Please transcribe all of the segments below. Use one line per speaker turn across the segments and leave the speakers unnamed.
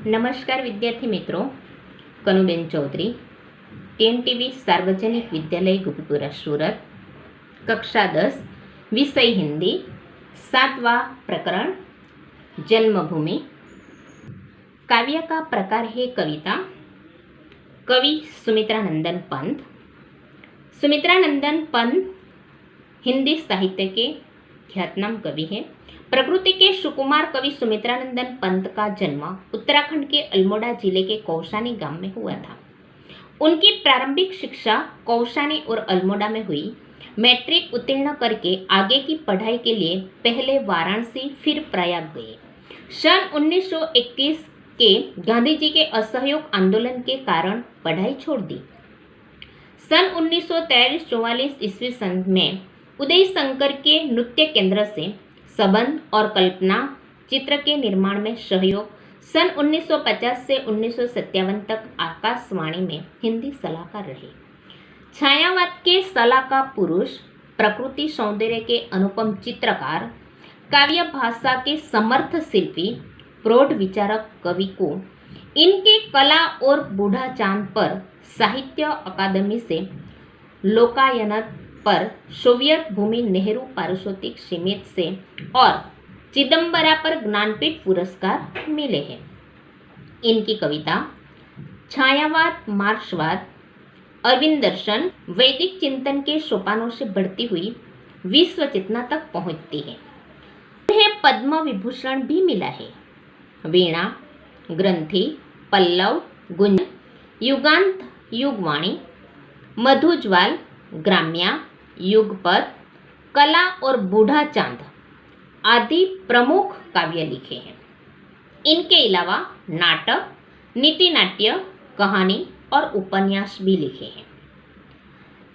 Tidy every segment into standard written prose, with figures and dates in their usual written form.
नमस्कार विद्यार्थी मित्रों, कनुबेन चौधरी, TNTV सार्वजनिक विद्यालय गोपीपुरा सूरत, कक्षा 10, विषय हिंदी, 7वां प्रकरण जन्मभूमि। काव्य का प्रकार है कविता। कवि सुमित्रानंदन पंत। सुमित्रानंदन पंत हिंदी साहित्य के ख्यातनाम कवि हैं। प्रकृति के सुकुमार कवि सुमित्रानंदन पंत का जन्म उत्तराखंड के अल्मोड़ा जिले के कौसानी गांव में हुआ था। उनकी प्रारंभिक शिक्षा कौसानी और अल्मोड़ा में हुई। मैट्रिक उत्तीर्ण करके आगे की पढ़ाई के लिए पहले वाराणसी फिर प्रयाग गए। सन 1921 के गांधी जी के असहयोग आंदोलन के कारण पढ़ाई छोड़ दी। सन 1943-44 ईस्वी सन में उदय शंकर के नृत्य केंद्र से संबंध और कल्पना चित्र के निर्माण में सहयोग। सन 1950 से 1957 तक आकाशवाणी में हिंदी सलाहकार रहे। छायावाद के सलाहकार पुरुष, प्रकृति सौंदर्य के अनुपम चित्रकार, काव्य भाषा के समर्थ शिल्पी, प्रौढ़ विचारक कवि को इनके कला और बूढ़ा चांद पर साहित्य अकादमी से लोकायन पर सोवियत भूमि नेहरू पारितोषिक समिति से और चिदम्बरा पर ज्ञानपीठ पुरस्कार मिले हैं। इनकी कविता छायावाद, मार्क्सवाद, अरविंद दर्शन, वैदिक चिंतन के सोपानों से बढ़ती हुई विश्व चेतना तक पहुंचती है। उन्हें पद्म विभूषण भी मिला है। वीणा, ग्रंथि, पल्लव, गुंज, युगांत, युगवाणी, मधुज्वाल, ग्राम्या, युगपद, कला और बूढ़ा चांद आदि प्रमुख काव्य लिखे हैं। इनके अलावा नाटक, नीति नाट्य, कहानी और उपन्यास भी लिखे हैं।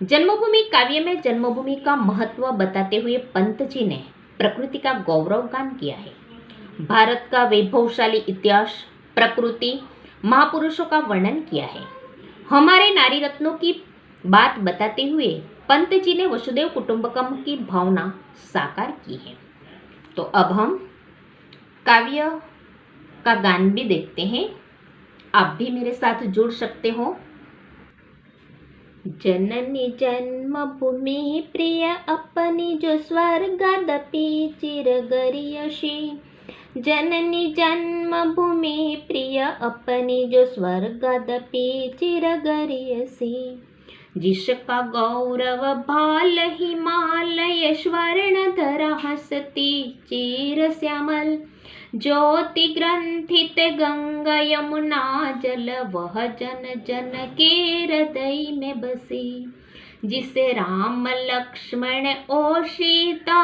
जन्मभूमि काव्य में जन्मभूमि का महत्व बताते हुए पंत जी ने प्रकृति का गौरव गान किया है। भारत का वैभवशाली इतिहास, प्रकृति, महापुरुषों का वर्णन किया है। हमारे नारी रत्नों की बात बताते हुए पंत जी ने वसुदेव कुटुंबकम की भावना साकार की है। तो अब हम काव्य का गान भी देखते हैं। आप भी मेरे साथ जुड़ सकते हो। जननी जन्मभूमि प्रिय अपनी जो स्वर्गादपि चिरगरीयसी। जननी जन्मभूमि प्रिय अपनी जो स्वर्गादपि चिरगरीयसी। जिसका गौरव भाल हिमालय स्वर्णधर हसती चीर श्यामल। ज्योति ग्रंथित गंगा यमुना जल वह जन जन के हृदय में बसी। जिसे राम लक्ष्मण और सीता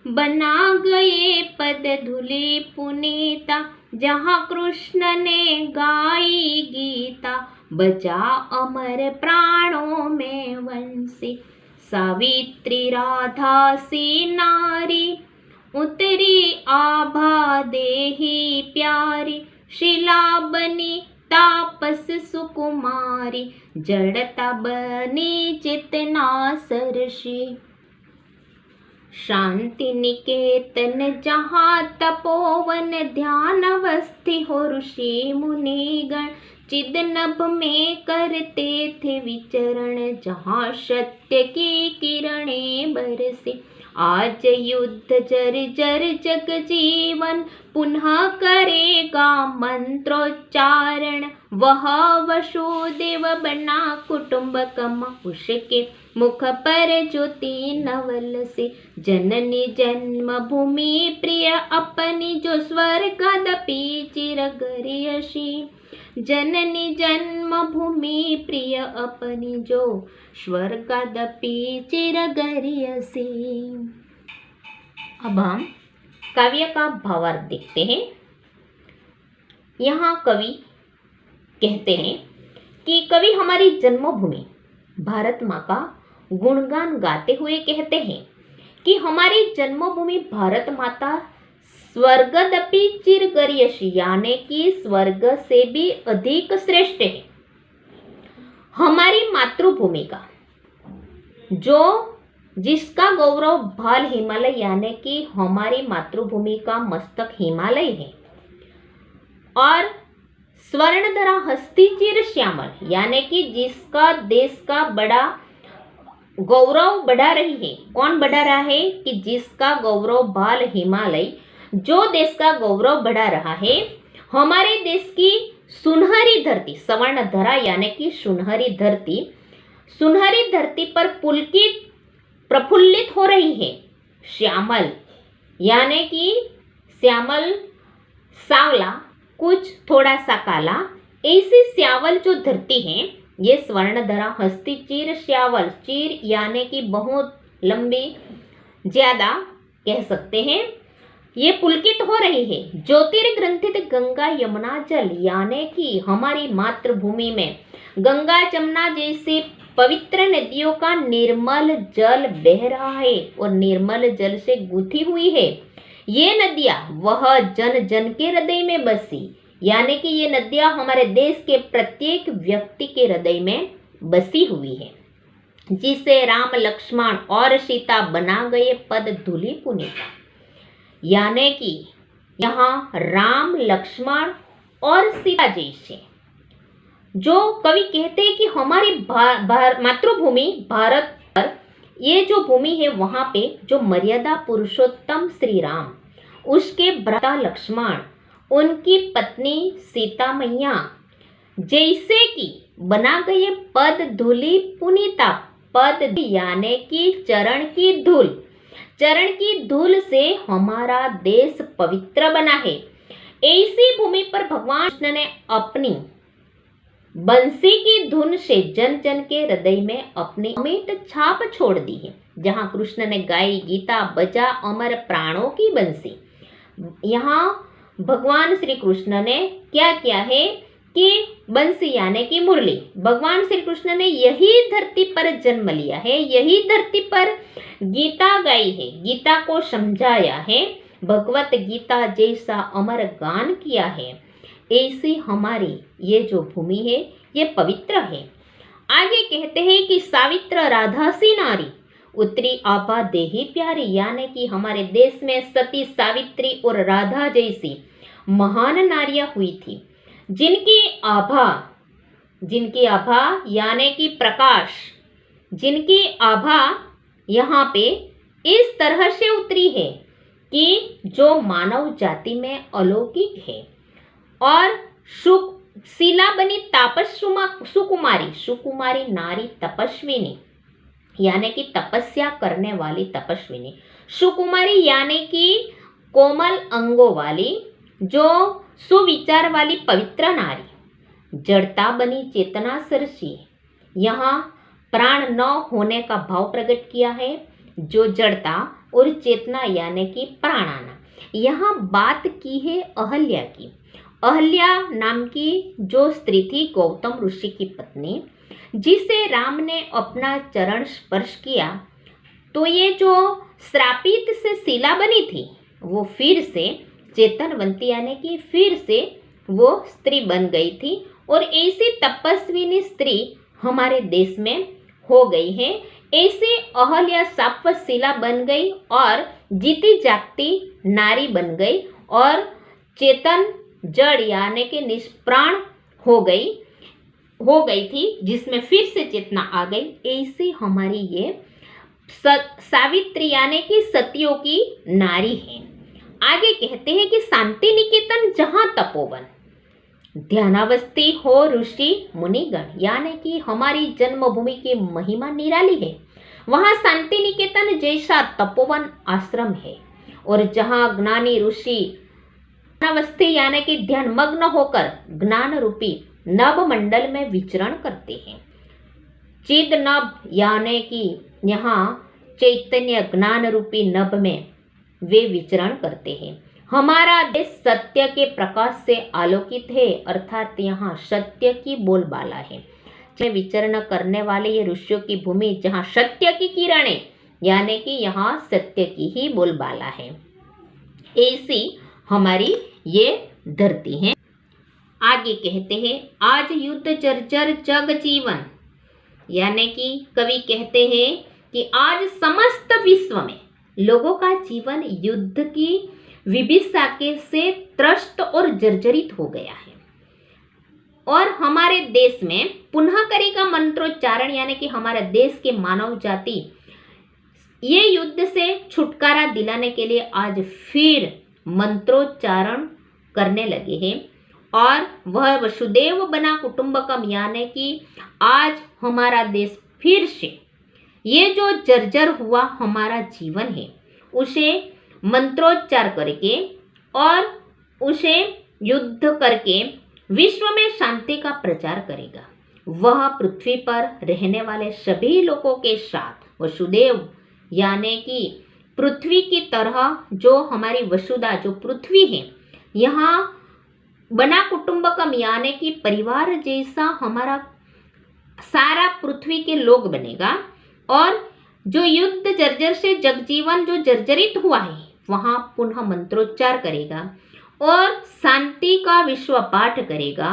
बना गए पद धुली पुनीता। जहाँ कृष्ण ने गाई गीता बजा अमर प्राणों में वंशी। सावित्री राधा सी नारी उतरी आभा देही प्यारी। शिला बनी तापस सुकुमारी जड़ता बनी चेतना सरसी। शांति निकेतन जहाँ तपोवन ध्यान अवस्थी हो ऋषि मुनिगण। चिदनभ में करते थे विचरण जहाँ सत्य की किरणें बरसी। आज युद्ध जर जर जग जीवन पुनः करेगा मंत्रोच्चारण। वह वसुदेव बना कुटुंबकम उसके मुख पर ज्योति नवल से। जननी जन्मभूमि प्रिय अपनी जो स्वर्गादपि चिरगरीयसी। जननी जन्मभूमि प्रिय अपनी जो स्वर्गादपि चिरगरीयसी। अब हम काव्य का भावार्थ देखते हैं। यहाँ कवि कहते हैं कि कवि हमारी जन्मभूमि भारत माँ का गुणगान गाते हुए कहते हैं कि हमारी जन्मभूमि भारत माता स्वर्गदपि चिरगरीयसी यानी कि स्वर्ग से भी अधिक श्रेष्ठ है। हमारी मातृभूमि का जो जिसका गौरव भाल हिमालय यानी कि हमारी मातृभूमि का मस्तक हिमालय है और स्वर्णधरा हस्तिचिर श्यामल यानी कि जिसका देश का बड़ा गौरव बढ़ा रही है। कौन बढ़ा रहा है? कि जिसका गौरव बाल हिमालय, जो देश का गौरव बढ़ा रहा है। हमारे देश की सुनहरी धरती, स्वर्णधरा यानी कि सुनहरी धरती पर पुलकित प्रफुल्लित हो रही है। श्यामल यानी कि श्यामल, सावला, कुछ थोड़ा सा काला, ऐसी श्यावल जो धरती है ये स्वर्णधरा हस्ती चीर श्यावल, चीर यानी कि बहुत लंबी, ज्यादा कह सकते हैं, ये पुलकित हो रही है। ज्योतिर्ग्रंथित गंगा यमुना जल यानी कि हमारी मातृभूमि में गंगा जमुना जैसे पवित्र नदियों का निर्मल जल बह रहा है और निर्मल जल से गुथी हुई है। ये नदियां वह जन जन के हृदय में बसी, यानी कि ये नदियां हमारे देश के प्रत्येक व्यक्ति के हृदय में बसी हुई है, जिसे राम लक्ष्मण और सीता बना गए पद धूलि पुनीता। यानी कि यहाँ राम लक्ष्मण और सीता जैसे, जो कवि कहते हैं कि हमारी मातृभूमि भारत पर ये जो भूमि है वहां पे जो मर्यादा पुरुषोत्तम श्री राम, उसके भ्राता लक्ष्मण, उनकी पत्नी सीता मैया जैसे कि बना गए पद धूलि पुनीता। पद यानी कि चरण की धूल से हमारा देश पवित्र बना है। ऐसी भूमि पर भगवान कृष्ण ने अपनी बंसी की धुन से जन जन के हृदय में अपनी अमिट छाप छोड़ दी है। जहां कृष्ण ने गाई गीता, बजा अमर प्राणों की बंसी, यहाँ भगवान श्री कृष्ण ने क्या किया है कि बंसी यानी कि मुरली, भगवान श्री कृष्ण ने यही धरती पर जन्म लिया है, यही धरती पर गीता गाई है, गीता को समझाया है, भगवत गीता जैसा अमर गान किया है। ऐसी हमारी ये जो भूमि है ये पवित्र है। आगे कहते हैं कि सावित्र राधा सी नारी, उत्तरी आभा देही प्यारी, यानी कि हमारे देश में सती सावित्री और राधा जैसी महान नारियां हुई थी, जिनकी आभा यानी कि प्रकाश, जिनकी आभा यहाँ पे इस तरह से उतरी है कि जो मानव जाति में अलौकिक है। और शीला बनी सुकुमारी नारी तपस्विनी, यानी कि तपस्या करने वाली तपस्विनी, सुकुमारी यानी कि कोमल अंगों वाली, जो सुविचार वाली पवित्र नारी, जड़ता बनी चेतना सरसी, यहाँ प्राण न होने का भाव प्रकट किया है, जो जड़ता और चेतना यानी कि प्राणाना। यहाँ बात की है अहल्या की। अहल्या नाम की जो स्त्री थी, गौतम ऋषि की पत्नी, जिसे राम ने अपना चरण स्पर्श किया तो ये जो श्रापित से शीला बनी थी वो फिर से चेतनवंती यानी कि फिर से वो स्त्री बन गई थी। और ऐसी तपस्विनी स्त्री हमारे देश में हो गई है। ऐसे अहल्या सापशिला बन गई और जीती जागती नारी बन गई और चेतन जड़ यानी कि निष्प्राण हो गई थी, जिसमें फिर से चेतना आ गई। ऐसी हमारी ये सावित्री यानी कि सतियों की नारी है। आगे कहते हैं कि शांति निकेतन जहां तपोवन, ध्यानावस्थी हो ऋषि मुनिगण, यानी कि हमारी जन्मभूमि की महिमा निराली है। वहां शांति निकेतन जैसा तपोवन आश्रम है और जहां ज्ञानी ऋषि ध्यानावस्थी यानी कि ध्यान मग्न होकर ज्ञान रूपी नभ मंडल में विचरण करते हैं। चिद नभ यानी कि यहाँ चैतन्य ज्ञान रूपी नभ में वे विचरण करते हैं। हमारा देश सत्य के प्रकाश से आलोकित है, अर्थात यहाँ सत्य की बोलबाला है। विचरण करने वाले ये ऋषियों की भूमि जहाँ सत्य की किरणें यानी कि यहाँ सत्य की ही बोलबाला है, ऐसी हमारी ये धरती है। आगे कहते हैं आज युद्ध जर्जर जग जीवन, यानी कि कवि कहते हैं कि आज समस्त विश्व में लोगों का जीवन युद्ध की विभिषा के से त्रस्त और जर्जरित हो गया है। और हमारे देश में पुनः करेगा मंत्रोच्चारण, यानी कि हमारे देश के मानव जाति ये युद्ध से छुटकारा दिलाने के लिए आज फिर मंत्रोच्चारण करने लगे हैं। और वह वसुदेव बना कुटुंबकम, यानी कि आज हमारा देश फिर से ये जो जर्जर हुआ हमारा जीवन है उसे मंत्रोच्चार करके और उसे युद्ध करके विश्व में शांति का प्रचार करेगा। वह पृथ्वी पर रहने वाले सभी लोगों के साथ वसुदेव, यानी कि पृथ्वी की तरह जो हमारी वसुधा जो पृथ्वी है, यहाँ बना कुटुंबकम, यानी कि परिवार जैसा हमारा सारा पृथ्वी के लोग बनेगा। और जो युद्ध जर्जर से जगजीवन जो जर्जरित हुआ है वहाँ पुनः मंत्रोच्चार करेगा और शांति का विश्व पाठ करेगा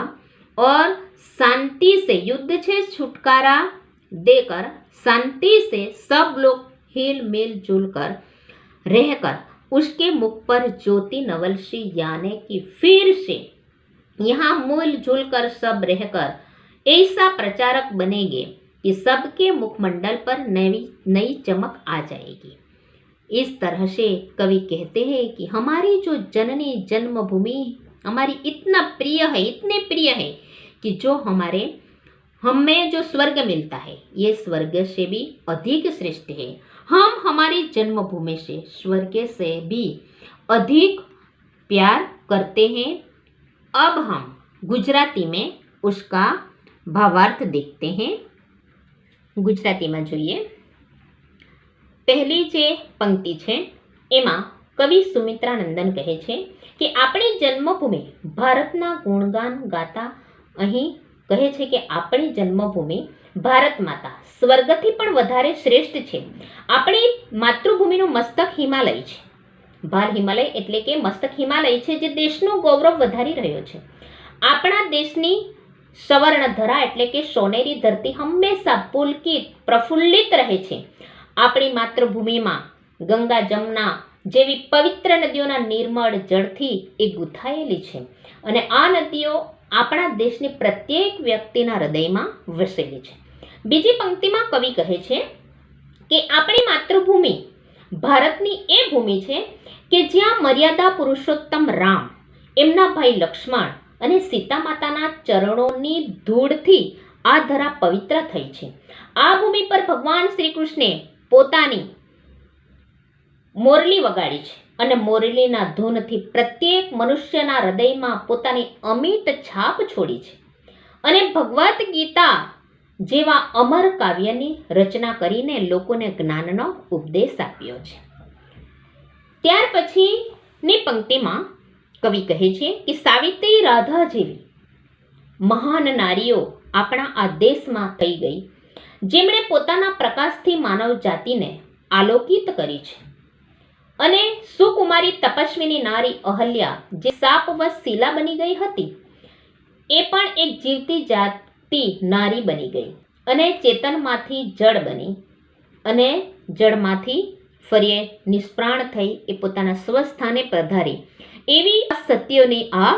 और शांति से युद्ध से छुटकारा देकर शांति से सब लोग हिल मिल जुल कर रहकर उसके मुख पर ज्योति नवलसी, यानी कि फिर से यहाँ मिलजुल कर सब रहकर ऐसा प्रचारक बनेंगे कि सबके मुखमंडल पर नई चमक आ जाएगी। इस तरह से कवि कहते हैं कि हमारी जो जननी जन्मभूमि हमारी इतना प्रिय है, इतने प्रिय है कि जो हमें जो स्वर्ग मिलता है ये स्वर्ग से भी अधिक श्रेष्ठ है। हम हमारी जन्मभूमि से स्वर्ग से भी अधिक प्यार करते हैं। अब हम गुजराती में उसका भावार्थ देखते हैं। ગુજરાતીમાં જોઈએ, પહેલી જે પંક્તિ છે એમાં કવિ સુમિત્રાનંદન કહે છે કે આપણી જન્મભૂમિ ભારતના ગુણગાન ગાતા અહીં કહે છે કે આપણી જન્મભૂમિ ભારત માતા સ્વર્ગથી પણ વધારે શ્રેષ્ઠ છે। આપણી માતૃભૂમિનું મસ્તક હિમાલય છે। ભાર હિમાલય એટલે કે મસ્તક હિમાલય છે જે દેશનું ગૌરવ વધારી રહ્યો છે। આપણા દેશની સવર્ણધરા એટલે કે સોનેરી ધરતી હંમેશા પુલકિત પ્રફુલ્લિત રહે છે। આપણી માતૃભૂમિમાં ગંગા જમુના જેવી પવિત્ર નદીઓના નિર્મળ જળથી એ ગૂંથાયેલી છે અને આ નદીઓ આપણા દેશની પ્રત્યેક વ્યક્તિના હૃદયમાં વસેલી છે। બીજી પંક્તિમાં કવિ કહે છે કે આપણી માતૃભૂમિ ભારતની એ ભૂમિ છે કે જ્યાં મર્યાદા પુરુષોત્તમ રામ, એમના ભાઈ લક્ષ્મણ અને સીતા માતાના ચરણોની ધૂળથી આ ધરા પવિત્ર થઈ છે। આ ભૂમિ પર ભગવાન શ્રી કૃષ્ણે પોતાની મોરલી વગાડી છે અને મોરલીના ધૂનથી પ્રત્યેક મનુષ્યના હૃદયમાં પોતાની અમિત છાપ છોડી છે અને ભગવદ્ ગીતા જેવા અમર કાવ્યની રચના કરીને લોકોને જ્ઞાનનો ઉપદેશ આપ્યો છે। ત્યાર પછીની પંક્તિમાં કવિ કહે છે કે સાવિત્રી રાધા જેવી મહાન નારીઓ આપણા આ દેશમાં થઈ ગઈ જેમણે પોતાના પ્રકાશથી માનવ જાતિને આલોકિત કરી છે। અને સુકુમારી તપસ્વીની નારી અહલ્યા જે શાપવશ શીલા બની ગઈ હતી એ પણ એક જીવતી જાતિ નારી બની ગઈ અને ચેતનમાંથી જળ બની અને જળમાંથી ફરી નિષ્પ્રાણ થઈ એ પોતાના સ્વસ્થાને પધારી એવી સત્યોની આ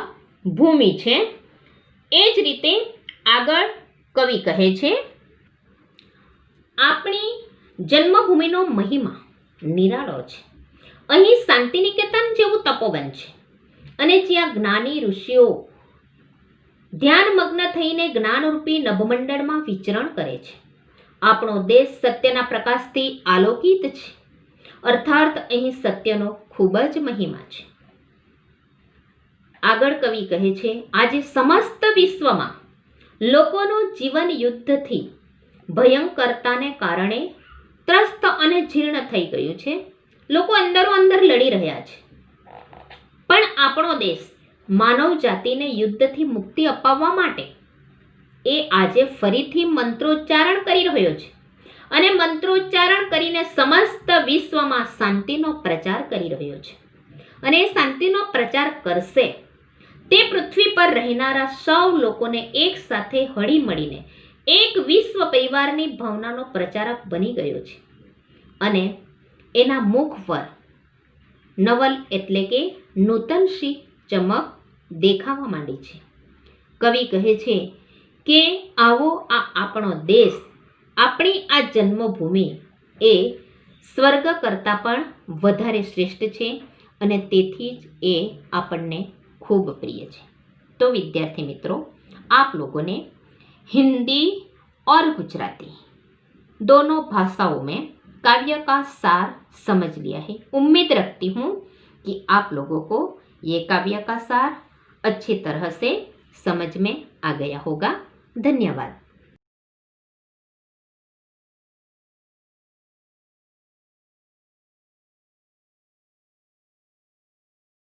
ભૂમિ છે। એ જ રીતે આગળ કવિ કહે છે આપણી જન્મભૂમિનો મહિમા નિરાળો છે। અહીં શાંતિનિકેતન જેવું તપોવન છે અને જ્યાં જ્ઞાની ઋષિઓ ધ્યાનમગ્ન થઈને જ્ઞાનરૂપી નભમંડળમાં વિચરણ કરે છે। આપણો દેશ સત્યના પ્રકાશથી આલોકિત છે, અર્થાત અહીં સત્યનો ખૂબ જ મહિમા છે। આગળ કવિ કહે છે આજે સમસ્ત વિશ્વમાં લોકોનું જીવન યુદ્ધથી ભયંકરતાને કારણે ત્રસ્ત અને જીર્ણ થઈ ગયું છે। લોકો અંદરો અંદર લડી રહ્યા છે પણ આપણો દેશ માનવ જાતિને યુદ્ધથી મુક્તિ અપાવવા માટે એ આજે ફરીથી મંત્રોચ્ચારણ કરી રહ્યો છે અને મંત્રોચ્ચારણ કરીને સમસ્ત વિશ્વમાં શાંતિનો પ્રચાર કરી રહ્યો છે અને એ શાંતિનો પ્રચાર કરશે તે પૃથ્વી પર રહેનારા સૌ લોકોને એક સાથે હળી મળીને એક વિશ્વ પરિવારની ભાવનાનો પ્રચારક બની ગયો છે અને એના મુખ પર નવલ એટલે કે નૂતન સી ચમક દેખાવા માંડી છે। કવિ કહે છે કે આવો આ આપણો દેશ, આપણી આ જન્મભૂમિ એ સ્વર્ગ કરતાં પણ વધારે શ્રેષ્ઠ છે અને તેથી જ એ આપણને ખૂબ પ્રિય છે। तो विद्यार्थी मित्रों, आप लोगों ने हिंदी और गुजराती दोनों भाषाओं में काव्य का सार समझ लिया है। उम्मीद रखती हूँ कि आप लोगों को ये काव्य का सार अच्छी तरह से समझ में आ गया होगा। धन्यवाद।